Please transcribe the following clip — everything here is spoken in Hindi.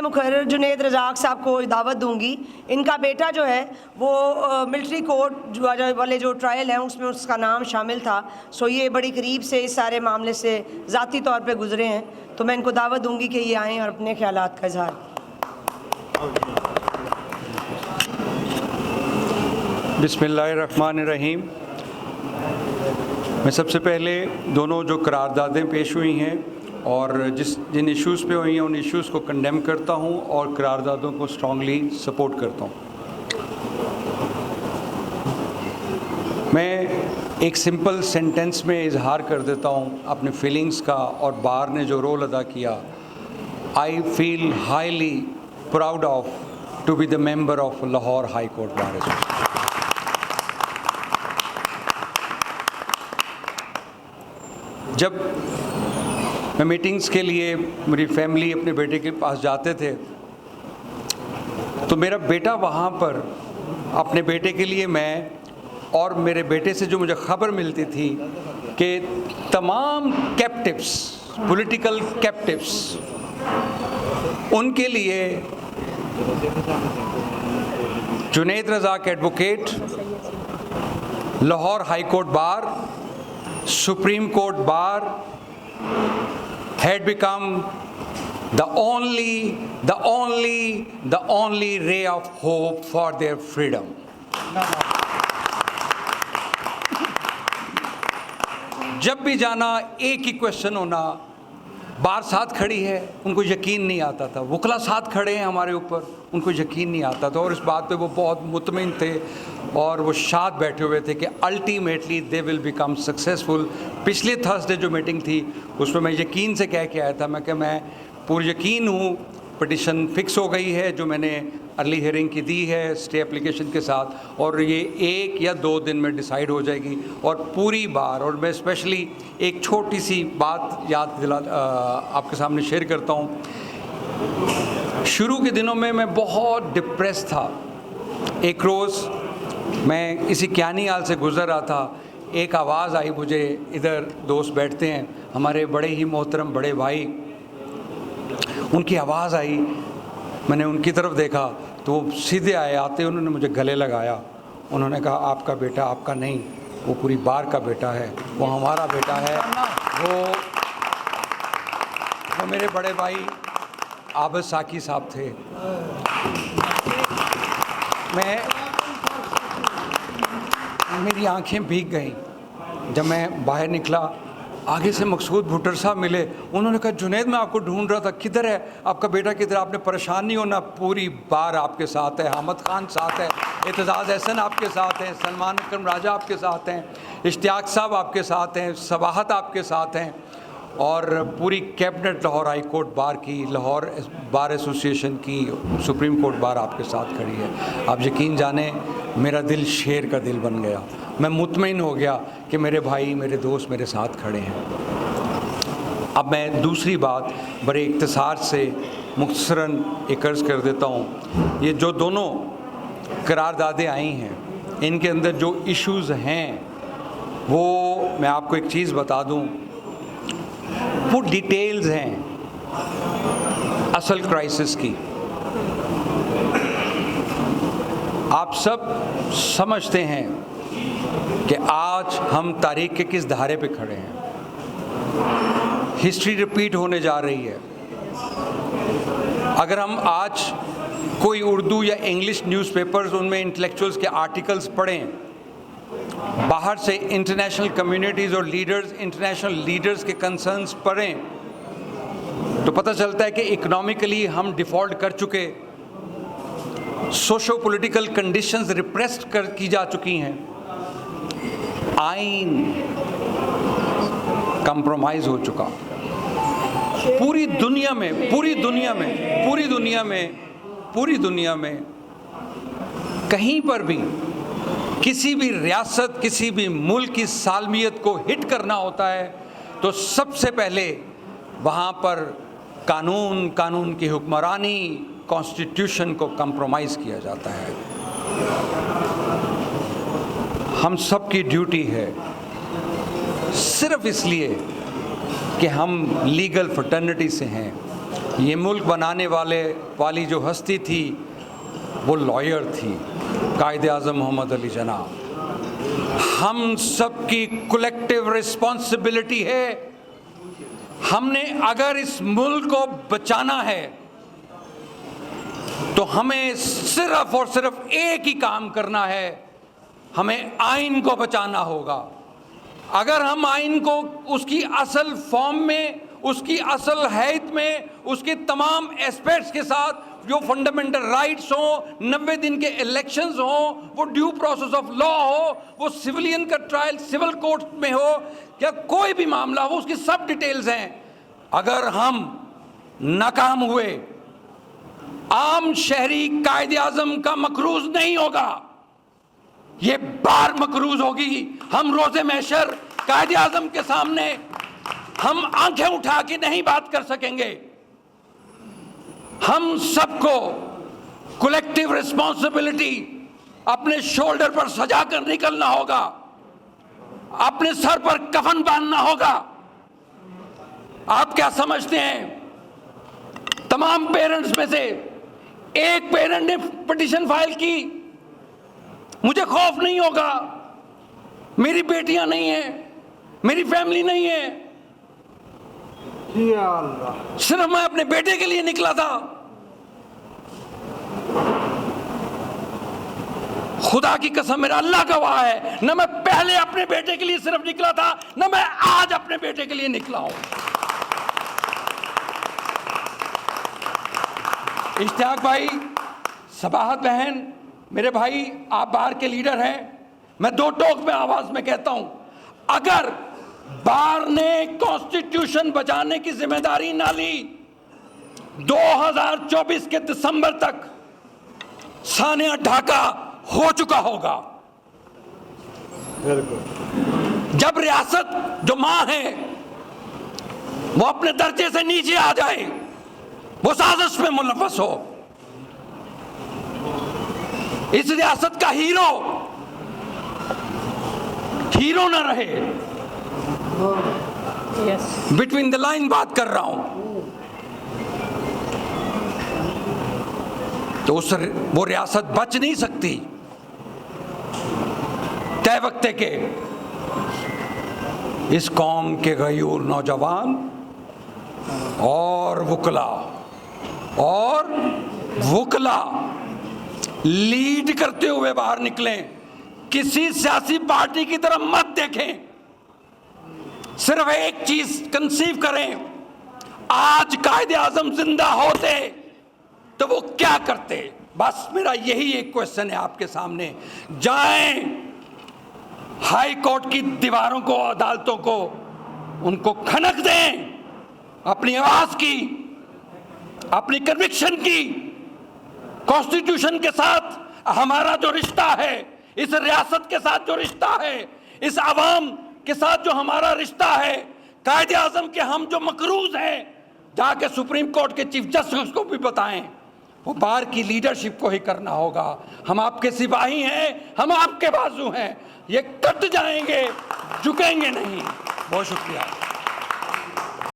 मैं मुकर्रर जुनैद रज़ाक साहब को दावत दूंगी। इनका बेटा जो है वो मिलिट्री कोर्ट वाले जो ट्रायल हैं उसमें उसका नाम शामिल था। सो ये बड़ी करीब से इस सारे मामले से ज़ाती तौर पे गुजरे हैं, तो मैं इनको दावत दूंगी कि ये आएँ और अपने ख्यालात का इज़हार। बिस्मिल्लाहिर्रहमानिर्रहीम। मैं सबसे पहले दोनों जो करारदादें पेश हुई हैं और जिन इश्यूज़ पे हुई हैं उन इश्यूज़ को कंडेम करता हूं और करारदादों को स्ट्रांगली सपोर्ट करता हूं। मैं एक सिंपल सेंटेंस में इजहार कर देता हूं अपने फीलिंग्स का, और बार ने जो रोल अदा किया, I feel highly proud of to be the member of Lahore high court bar association. जब मैं मीटिंग्स के लिए मेरी फैमिली अपने बेटे के पास जाते थे तो मेरा बेटा वहाँ पर अपने बेटे के लिए, मैं और मेरे बेटे से जो मुझे ख़बर मिलती थी कि तमाम कैप्टिव्स, पॉलिटिकल कैप्टिव्स, उनके लिए Junaid Razzaq advocate, Lahore high court bar, Supreme Court bar had become the only ray of hope for their freedom. जब भी जाना एक ही क्वेश्चन होना, बार साथ खड़ी है, उनको यकीन नहीं आता था, वकला साथ खड़े हैं हमारे ऊपर, उनको यकीन नहीं आता था, और इस बात पे वो बहुत मुतमिन थे और वो शाद बैठे हुए थे कि ultimately they will become successful. पिछले थर्सडे जो मीटिंग थी उसमें मैं यकीन से कह के आया था, मैं पूरी यकीन हूँ पिटिशन फिक्स हो गई है जो मैंने अर्ली हियरिंग की दी है स्टे एप्लीकेशन के साथ, और ये 1 या 2 दिन में डिसाइड हो जाएगी। और पूरी बार, और मैं स्पेशली एक छोटी सी बात आपके सामने शेयर करता हूँ। शुरू के दिनों में मैं बहुत डिप्रेस था। एक रोज़ मैं इसी क्यानी हाल से गुज़र रहा था, एक आवाज़ आई मुझे, इधर दोस्त बैठते हैं हमारे बड़े ही मोहतरम बड़े भाई, उनकी आवाज़ आई। मैंने उनकी तरफ देखा तो वो सीधे आए, आते उन्होंने मुझे गले लगाया। उन्होंने कहा आपका बेटा आपका नहीं, वो पूरी बार का बेटा है, वो हमारा बेटा है। वो मेरे बड़े भाई आबिद साकी साहब थे। मेरी आंखें भीग गईं जब मैं बाहर निकला। आगे से मकसूद भुट्टर साहब मिले, उन्होंने कहा जुनैद मैं आपको ढूंढ रहा था, किधर है आपका बेटा, किधर, आपने परेशान नहीं होना, पूरी बार आपके साथ है, अहमद खान साथ है, एतजाज़ एहसन आपके साथ हैं, सलमान अकरम राजा आपके साथ हैं, इश्तियाक साहब आपके साथ हैं, सबाहत आपके साथ हैं, और पूरी कैबिनेट लाहौर हाई कोर्ट बार की, लाहौर बार एसोसिएशन की, सुप्रीम कोर्ट बार आपके साथ खड़ी है। आप यकीन जाने मेरा दिल शेर का दिल बन गया। मैं मुतमईन हो गया कि मेरे भाई, मेरे दोस्त मेरे साथ खड़े हैं। अब मैं दूसरी बात बड़े इख्तिसार से मुख्तसरन एक अर्ज़ कर देता हूँ। ये जो दोनों करारदादें आई हैं, इनके अंदर जो इश्यूज़ हैं वो मैं आपको एक चीज़ बता दूँ, वो डिटेल्स हैं असल क्राइसिस की। आप सब समझते हैं कि आज हम तारीख़ के किस धारे पे खड़े हैं। हिस्ट्री रिपीट होने जा रही है। अगर हम आज कोई उर्दू या इंग्लिश न्यूज़पेपर्स, उनमें इंटेलेक्चुअल्स के आर्टिकल्स पढ़ें, बाहर से इंटरनेशनल कम्युनिटीज़ और लीडर्स, इंटरनेशनल लीडर्स के कंसर्न्स पढ़ें, तो पता चलता है कि इकोनॉमिकली हम डिफ़ॉल्ट कर चुके, सोशो पॉलिटिकल कंडीशंस रिप्रेस्ड की जा चुकी हैं, आइन कंप्रोमाइज़ हो चुका। पूरी दुनिया में कहीं पर भी किसी भी रियासत, किसी भी मुल्क की सालमियत को हिट करना होता है तो सबसे पहले वहाँ पर कानून की हुक्मरानी, कॉन्स्टिट्यूशन को कंप्रोमाइज़ किया जाता है। हम सब की ड्यूटी है, सिर्फ इसलिए कि हम लीगल फ्रेटर्निटी से हैं, ये मुल्क बनाने वाली जो हस्ती थी वो लॉयर थी, कायदे आज़म मोहम्मद अली जिन्ना। हम सब की कलेक्टिव रिस्पॉन्सिबिलिटी है, हमने अगर इस मुल्क को बचाना है तो हमें सिर्फ और सिर्फ एक ही काम करना है, हमें आइन को बचाना होगा। अगर हम आइन को उसकी असल फॉर्म में, उसकी असल हैत में, उसके तमाम एस्पेक्ट्स के साथ, जो फंडामेंटल राइट्स हो, 90 दिन के इलेक्शंस हो, वो ड्यू प्रोसेस ऑफ लॉ हो, वो सिविलियन का ट्रायल सिविल कोर्ट में हो, या कोई भी मामला हो, उसकी सब डिटेल्स हैं। अगर हम नाकाम हुए, आम शहरी कायदे आज़म का मकरूज नहीं होगा, ये बार मकरूज होगी। हम रोज़े महशर कायदे आज़म के सामने हम आंखें उठा के नहीं बात कर सकेंगे। हम सबको कलेक्टिव रिस्पॉन्सिबिलिटी अपने शोल्डर पर सजा कर निकलना होगा, अपने सर पर कफन बांधना होगा। आप क्या समझते हैं, तमाम पेरेंट्स में से एक पेरेंट ने पिटीशन फाइल की, मुझे खौफ नहीं होगा, मेरी बेटियां नहीं हैं, मेरी फैमिली नहीं है, या अल्लाह, सिर्फ मैं अपने बेटे के लिए निकला था। खुदा की कसम, मेरा अल्लाह गवाह है, न मैं पहले अपने बेटे के लिए सिर्फ निकला था, न मैं आज अपने बेटे के लिए निकला हूं। इश्तियाक भाई, सबाहत बहन, मेरे भाई, आप बार के लीडर हैं, मैं दो टोक में आवाज में कहता हूं, अगर बार ने कॉन्स्टिट्यूशन बचाने की जिम्मेदारी ना ली, 2024 के दिसंबर तक सानिया ढाका हो चुका होगा। जब रियासत जो मां है वो अपने दर्जे से नीचे आ जाए, वो साजिश में मुलव्वस हो, इस रियासत का हीरो ना रहे, बिटवीन द लाइन बात कर रहा हूं, तो वो रियासत बच नहीं सकती। तय वक्ते के इस कौम के गयूर नौजवान और वुकला लीड करते हुए बाहर निकलें, किसी सियासी पार्टी की तरफ मत देखें, सिर्फ एक चीज कंसीव करें, आज कायदे आज़म जिंदा होते तो वो क्या करते। बस मेरा यही एक क्वेश्चन है आपके सामने। जाएं हाई कोर्ट की दीवारों को, अदालतों को, उनको खनक दें अपनी आवाज की, अपनी कन्विक्शन की। कॉन्स्टिट्यूशन के साथ हमारा जो रिश्ता है, इस रियासत के साथ जो रिश्ता है, इस आवाम के साथ जो हमारा रिश्ता है, कायदे आज़म के हम जो मकरूज हैं, जाके सुप्रीम कोर्ट के चीफ जस्टिस को भी बताएं। वो बार की लीडरशिप को ही करना होगा। हम आपके सिपाही हैं, हम आपके बाजू हैं, ये कट जाएंगे, झुकेंगे नहीं। बहुत शुक्रिया।